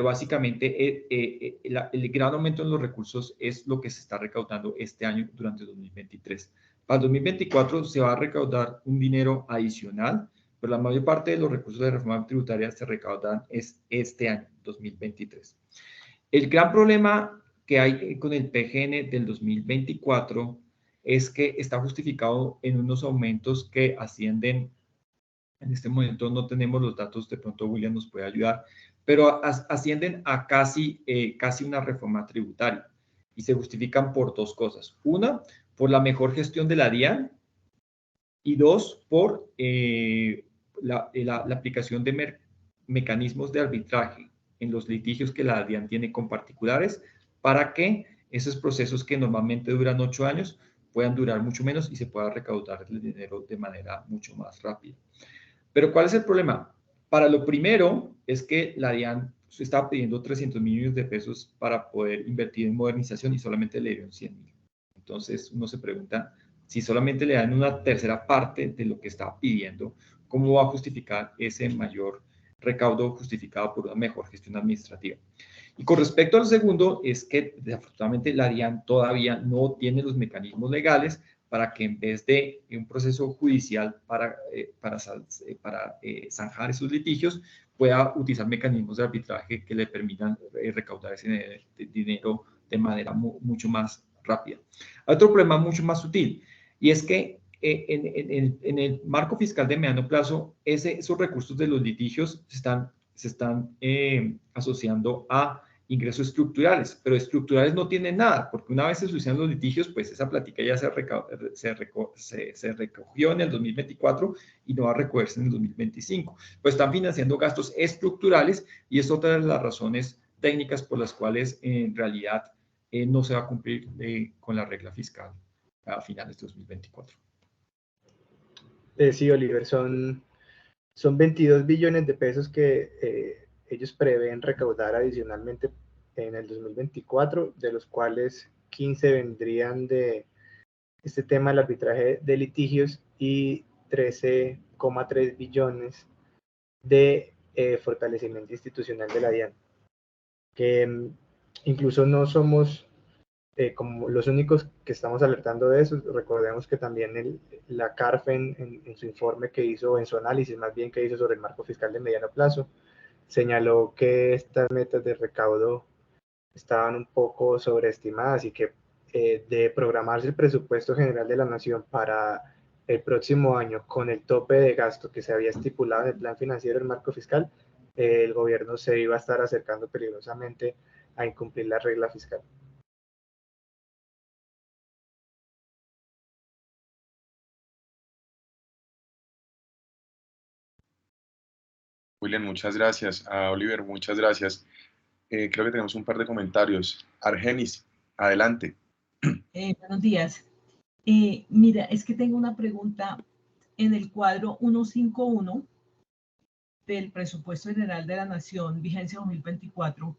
S3: básicamente el gran aumento en los recursos es lo que se está recaudando este año durante el 2023. Para el 2024 se va a recaudar un dinero adicional, pero la mayor parte de los recursos de reforma tributaria se recaudan este año, 2023. El gran problema que hay con el PGN del 2024 es que está justificado en unos aumentos que ascienden, en este momento no tenemos los datos, de pronto William nos puede ayudar, pero ascienden a casi una reforma tributaria y se justifican por dos cosas. Una, por la mejor gestión de la DIAN, y dos, por la aplicación de mecanismos de arbitraje en los litigios que la DIAN tiene con particulares, para que esos procesos que normalmente duran 8 años puedan durar mucho menos y se pueda recaudar el dinero de manera mucho más rápida. Pero ¿cuál es el problema? Para lo primero es que la DIAN estaba pidiendo 300 millones de pesos para poder invertir en modernización y solamente le dieron 100 mil. Entonces uno se pregunta, si solamente le dan una tercera parte de lo que estaba pidiendo, ¿cómo va a justificar ese mayor recaudo justificado por una mejor gestión administrativa? Y con respecto al segundo, es que desafortunadamente la DIAN todavía no tiene los mecanismos legales para que en vez de un proceso judicial para zanjar esos litigios, pueda utilizar mecanismos de arbitraje que le permitan recaudar ese dinero de manera mucho más rápida. Hay otro problema mucho más sutil, y es que en el marco fiscal de mediano plazo, esos recursos de los litigios se están asociando a ingresos estructurales, pero estructurales no tienen nada, porque una vez se solucionan los litigios, pues esa plática ya se recogió en el 2024 y no va a recogerse en el 2025. Pues están financiando gastos estructurales y es otra de las razones técnicas por las cuales en realidad no se va a cumplir con la regla fiscal a finales de 2024.
S2: Sí, Oliver, son 22 billones de pesos que ellos prevén recaudar adicionalmente en el 2024, de los cuales 15 vendrían de este tema del arbitraje de litigios y 13,3 billones de fortalecimiento institucional de la DIAN, que incluso no somos como los únicos que estamos alertando de eso. Recordemos que también la CARFEN en su informe que hizo, en su análisis más bien que hizo sobre el marco fiscal de mediano plazo, señaló que estas metas de recaudo estaban un poco sobreestimadas y que de programarse el presupuesto general de la Nación para el próximo año con el tope de gasto que se había estipulado en el plan financiero del marco fiscal, el gobierno se iba a estar acercando peligrosamente a incumplir la regla fiscal.
S1: William, muchas gracias. A Oliver, muchas gracias. Creo que tenemos un par de comentarios. Argenis, adelante.
S4: Buenos días. Mira, es que tengo una pregunta. En el cuadro 151 del Presupuesto General de la Nación, vigencia 2024,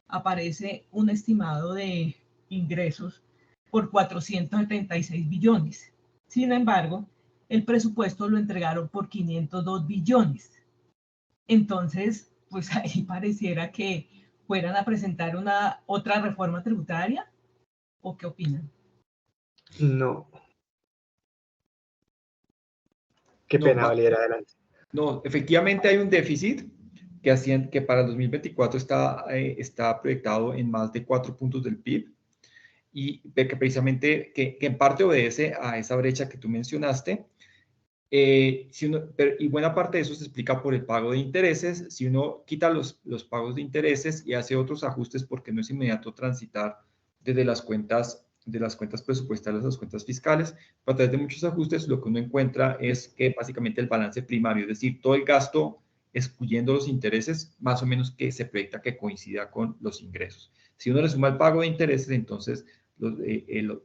S4: aparece un estimado de ingresos por 476 billones. Sin embargo, el presupuesto lo entregaron por 502 billones. Entonces, pues ahí pareciera que fueran a presentar otra reforma tributaria, ¿o qué opinan?
S2: No. Qué pena, Valiera, adelante.
S3: No, efectivamente hay un déficit que para el 2024 está proyectado en más de 4 puntos del PIB y que precisamente que en parte obedece a esa brecha que tú mencionaste. Y buena parte de eso se explica por el pago de intereses. Si uno quita los pagos de intereses y hace otros ajustes porque no es inmediato transitar desde las cuentas presupuestarias a las cuentas fiscales, a través de muchos ajustes lo que uno encuentra es que básicamente el balance primario, es decir, todo el gasto excluyendo los intereses, más o menos que se proyecta que coincida con los ingresos. Si uno le suma el pago de intereses, entonces el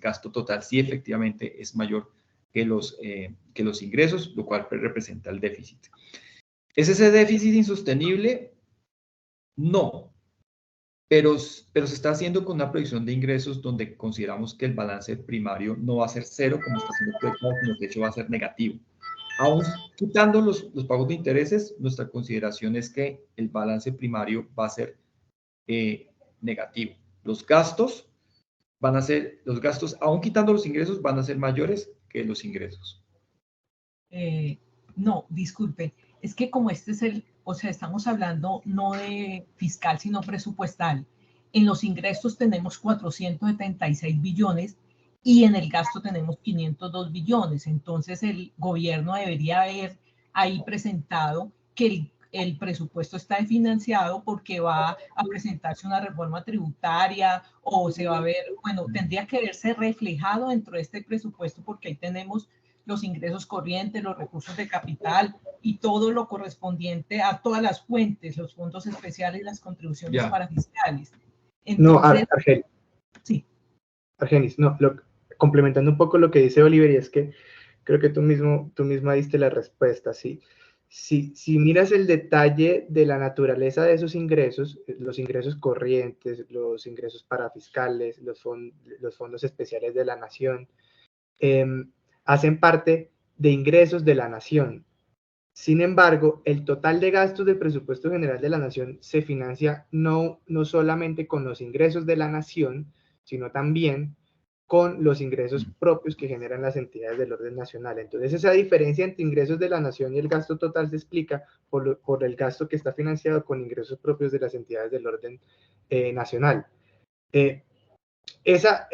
S3: gasto total sí efectivamente es mayor que los ingresos, lo cual representa el déficit. ¿Es ese déficit insostenible? No, pero se está haciendo con una proyección de ingresos donde consideramos que el balance primario no va a ser cero como está siendo proyectado, sino que de hecho va a ser negativo. Aún quitando los pagos de intereses, nuestra consideración es que el balance primario va a ser negativo. Los gastos, aún quitando los ingresos, van a ser mayores que los ingresos.
S4: No, disculpe, es que como este es estamos hablando no de fiscal, sino presupuestal. En los ingresos tenemos 476 billones y en el gasto tenemos 502 billones. Entonces el gobierno debería haber ahí presentado que el presupuesto está financiado porque va a presentarse una reforma tributaria o se va a ver, bueno, tendría que verse reflejado dentro de este presupuesto porque ahí tenemos los ingresos corrientes, los recursos de capital y todo lo correspondiente a todas las fuentes, los fondos especiales y las contribuciones parafiscales. Entonces,
S2: no, Argenis.
S4: Sí.
S2: Argenis, no, complementando un poco lo que dice Oliver, y es que creo que tú misma diste la respuesta, ¿sí? Si miras el detalle de la naturaleza de esos ingresos, los ingresos corrientes, los ingresos parafiscales, los fondos especiales de la nación, hacen parte de ingresos de la nación. Sin embargo, el total de gastos del presupuesto general de la nación se financia no solamente con los ingresos de la nación, sino también con los ingresos propios que generan las entidades del orden nacional. Entonces, esa diferencia entre ingresos de la nación y el gasto total se explica por el gasto que está financiado con ingresos propios de las entidades del orden nacional. Esa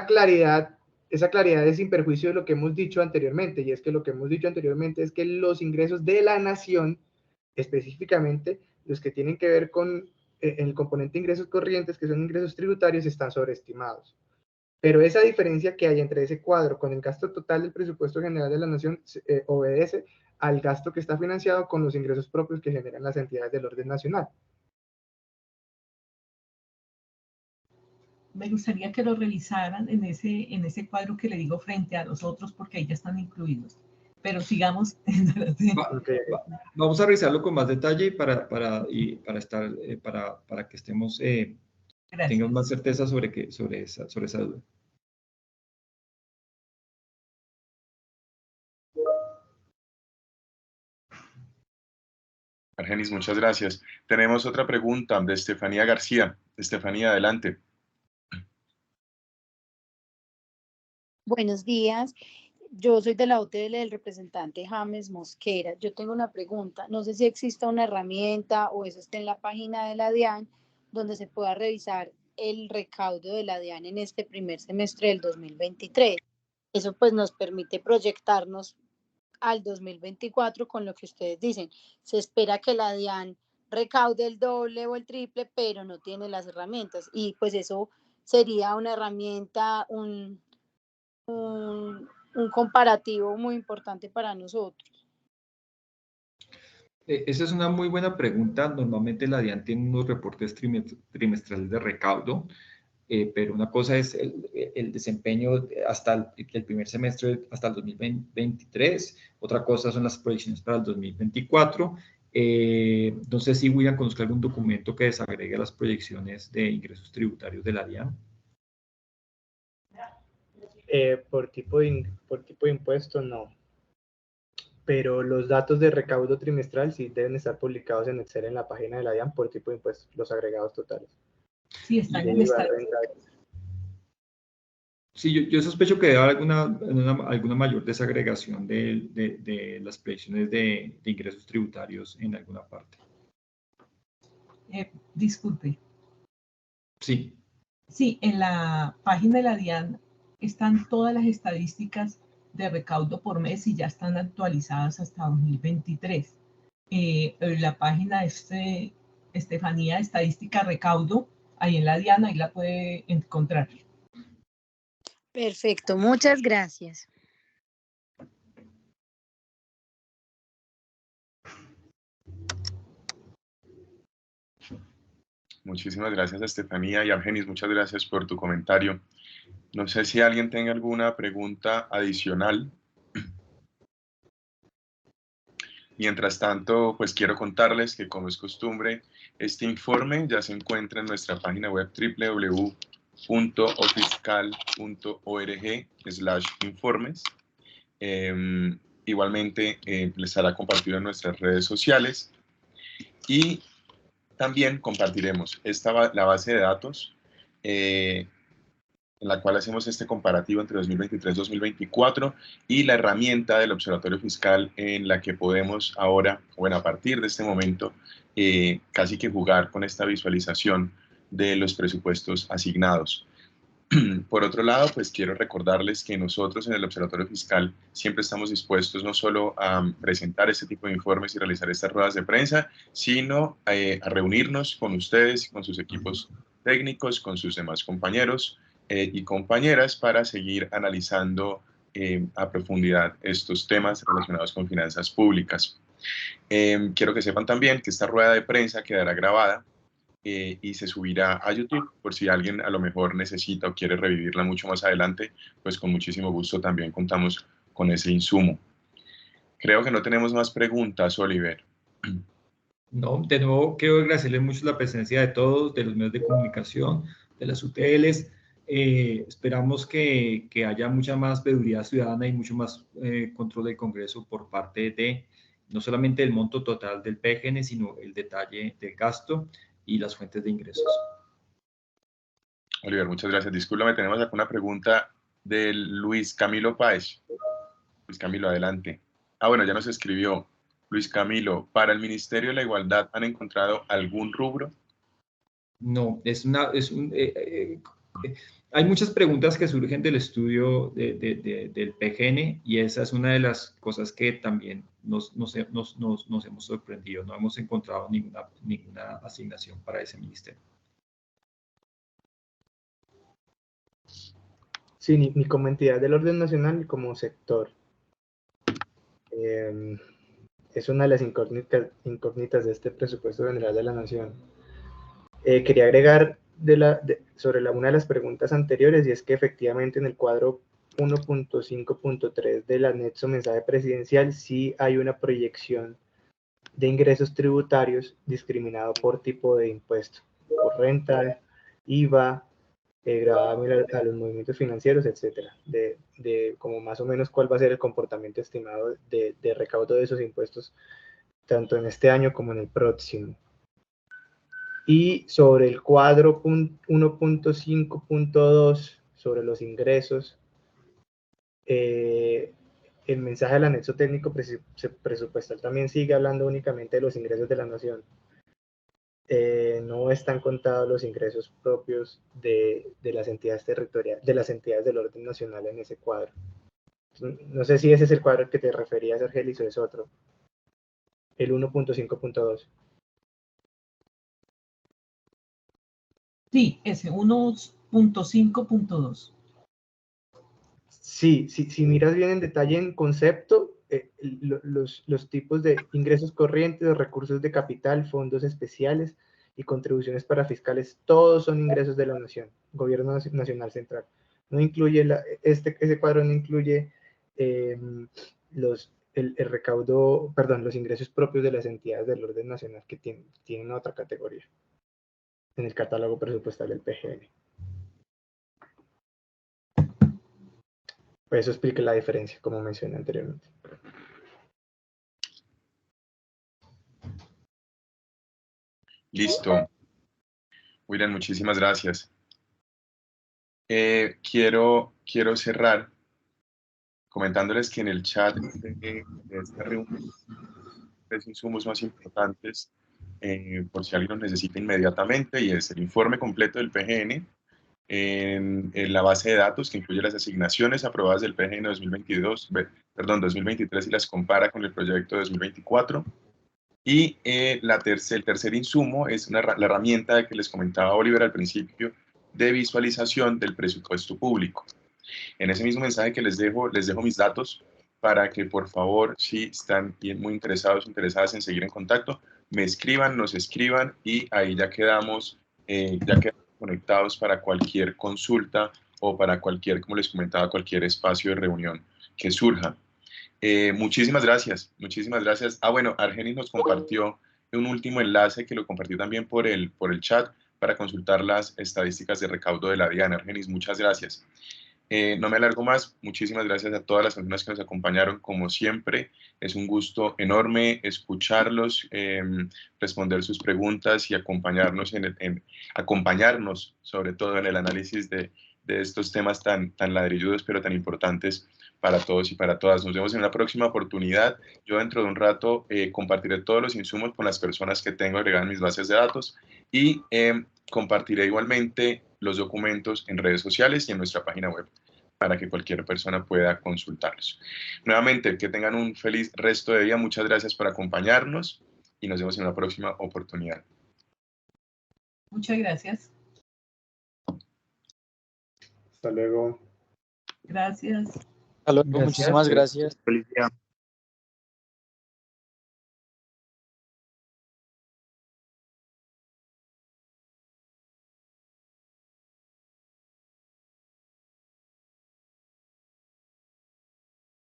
S2: claridad es sin perjuicio de lo que hemos dicho anteriormente, y es que lo que hemos dicho anteriormente es que los ingresos de la nación, específicamente los que tienen que ver con el componente de ingresos corrientes, que son ingresos tributarios, están sobreestimados. Pero esa diferencia que hay entre ese cuadro con el gasto total del presupuesto general de la nación obedece al gasto que está financiado con los ingresos propios que generan las entidades del orden nacional.
S4: Me gustaría que lo revisaran en ese cuadro que le digo frente a los otros, porque ahí ya están incluidos. Pero sigamos.
S3: Vamos a revisarlo con más detalle para que estemos, tengamos más certeza sobre esa duda.
S1: Argenis, muchas gracias. Tenemos otra pregunta de Estefanía García. Estefanía, adelante.
S5: Buenos días. Yo soy de la OTL del representante James Mosquera. Yo tengo una pregunta. No sé si exista una herramienta o eso esté en la página de la DIAN donde se pueda revisar el recaudo de la DIAN en este primer semestre del 2023. Eso pues nos permite proyectarnos al 2024 con lo que ustedes dicen. Se espera que la DIAN recaude el doble o el triple, pero no tiene las herramientas. Y pues eso sería una herramienta, un comparativo muy importante para nosotros.
S3: Esa es una muy buena pregunta. Normalmente la DIAN tiene unos reportes trimestrales de recaudo, pero una cosa es el desempeño hasta el primer semestre, hasta el 2023. Otra cosa son las proyecciones para el 2024. No sé si William conozca algún documento que desagregue las proyecciones de ingresos tributarios de la DIAN.
S2: Por tipo de impuesto, no. Pero los datos de recaudo trimestral sí deben estar publicados en Excel en la página de la DIAN por tipo de impuesto, los agregados totales.
S4: Sí, están en esta.
S3: Sí, yo sospecho que debe haber alguna mayor desagregación de las proyecciones de ingresos tributarios en alguna parte.
S4: Disculpe.
S3: Sí.
S4: Sí, en la página de la DIAN están todas las estadísticas de recaudo por mes y ya están actualizadas hasta 2023. La página Estefanía Estadística Recaudo, ahí en la DIAN, ahí la puede encontrar.
S5: Perfecto, muchas gracias.
S1: Muchísimas gracias, Estefanía, y Argenis, muchas gracias por tu comentario. No sé si alguien tenga alguna pregunta adicional. Mientras tanto, pues quiero contarles que, como es costumbre, este informe ya se encuentra en nuestra página web www.ofiscal.org/informes. Igualmente, les estará compartido en nuestras redes sociales y también compartiremos la base de datos en la cual hacemos este comparativo entre 2023-2024 y la herramienta del Observatorio Fiscal en la que podemos ahora, bueno, a partir de este momento, casi que jugar con esta visualización de los presupuestos asignados. Por otro lado, pues quiero recordarles que nosotros en el Observatorio Fiscal siempre estamos dispuestos no solo a presentar este tipo de informes y realizar estas ruedas de prensa, sino a reunirnos con ustedes, con sus equipos técnicos, con sus demás compañeros y compañeras para seguir analizando a profundidad estos temas relacionados con finanzas públicas. Quiero que sepan también que esta rueda de prensa quedará grabada y se subirá a YouTube por si alguien a lo mejor necesita o quiere revivirla mucho más adelante, pues con muchísimo gusto también contamos con ese insumo. Creo que no tenemos más preguntas, Oliver.
S3: No, de nuevo quiero agradecerles mucho la presencia de todos, de los medios de comunicación, de las UTLs. Esperamos que haya mucha más veeduría ciudadana y mucho más control del Congreso por parte de no solamente el monto total del PGN, sino el detalle del gasto y las fuentes de ingresos.
S1: Oliver, muchas gracias. Discúlpame, tenemos acá una pregunta de Luis Camilo Páez. Luis Camilo, adelante. Bueno, ya nos escribió. Luis Camilo, ¿para el Ministerio de la Igualdad han encontrado algún rubro?
S3: No, hay muchas preguntas que surgen del estudio del PGN y esa es una de las cosas que también nos hemos sorprendido. No hemos encontrado ninguna asignación para ese ministerio.
S2: Sí, ni como entidad del orden nacional ni como sector. Es una de las incógnitas de este presupuesto general de la Nación. Quería agregar sobre una de las preguntas anteriores, y es que efectivamente en el cuadro 1.5.3 del anexo mensaje presidencial sí hay una proyección de ingresos tributarios discriminado por tipo de impuesto, por renta, IVA, gravamen a los movimientos financieros, etcétera, de como más o menos cuál va a ser el comportamiento estimado de recaudo de esos impuestos, tanto en este año como en el próximo. Y sobre el cuadro 1.5.2, sobre los ingresos, el mensaje del anexo técnico presupuestal también sigue hablando únicamente de los ingresos de la Nación. No están contados los ingresos propios de las entidades territoriales, de las entidades del orden nacional en ese cuadro. No sé si ese es el cuadro al que te referías, Argelis, o es otro. El 1.5.2.
S4: Sí, ese 1.5.2.
S2: Sí, si miras bien en detalle en concepto, los tipos de ingresos corrientes, recursos de capital, fondos especiales y contribuciones para fiscales, todos son ingresos de la nación, gobierno nacional central. No incluye, ese cuadro no incluye el recaudo, perdón, los ingresos propios de las entidades del orden nacional que tienen otra categoría en el catálogo presupuestal del PGN. Pues eso explica la diferencia, como mencioné anteriormente.
S1: Listo. William, muchísimas gracias. Quiero cerrar comentándoles que en el chat de esta reunión, tres insumos más importantes, por si alguien los necesita inmediatamente, y es el informe completo del PGN, en la base de datos que incluye las asignaciones aprobadas del PGN 2023 y las compara con el proyecto 2024. Y el tercer insumo es la herramienta que les comentaba Oliver al principio de visualización del presupuesto público. En ese mismo mensaje que les dejo mis datos para que, por favor, si están muy interesados o interesadas en seguir en contacto, me escriban, nos escriban, y ahí ya quedamos conectados para cualquier consulta o para cualquier, como les comentaba, cualquier espacio de reunión que surja. Muchísimas gracias, muchísimas gracias. Bueno, Argenis nos compartió un último enlace que lo compartió también por el chat para consultar las estadísticas de recaudo de la DIAN. Argenis, muchas gracias. No me alargo más. Muchísimas gracias a todas las personas que nos acompañaron, como siempre. Es un gusto enorme escucharlos, responder sus preguntas y acompañarnos, acompañarnos sobre todo en el análisis de estos temas tan ladrilludos, pero tan importantes para todos y para todas. Nos vemos en una próxima oportunidad. Yo dentro de un rato compartiré todos los insumos con las personas que tengo agregadas en mis bases de datos, y compartiré igualmente los documentos en redes sociales y en nuestra página web para que cualquier persona pueda consultarlos. Nuevamente, que tengan un feliz resto de día. Muchas gracias por acompañarnos y nos vemos en una próxima oportunidad.
S4: Muchas gracias.
S2: Hasta luego.
S4: Gracias.
S6: Hasta luego, muchísimas gracias.
S1: Feliz día.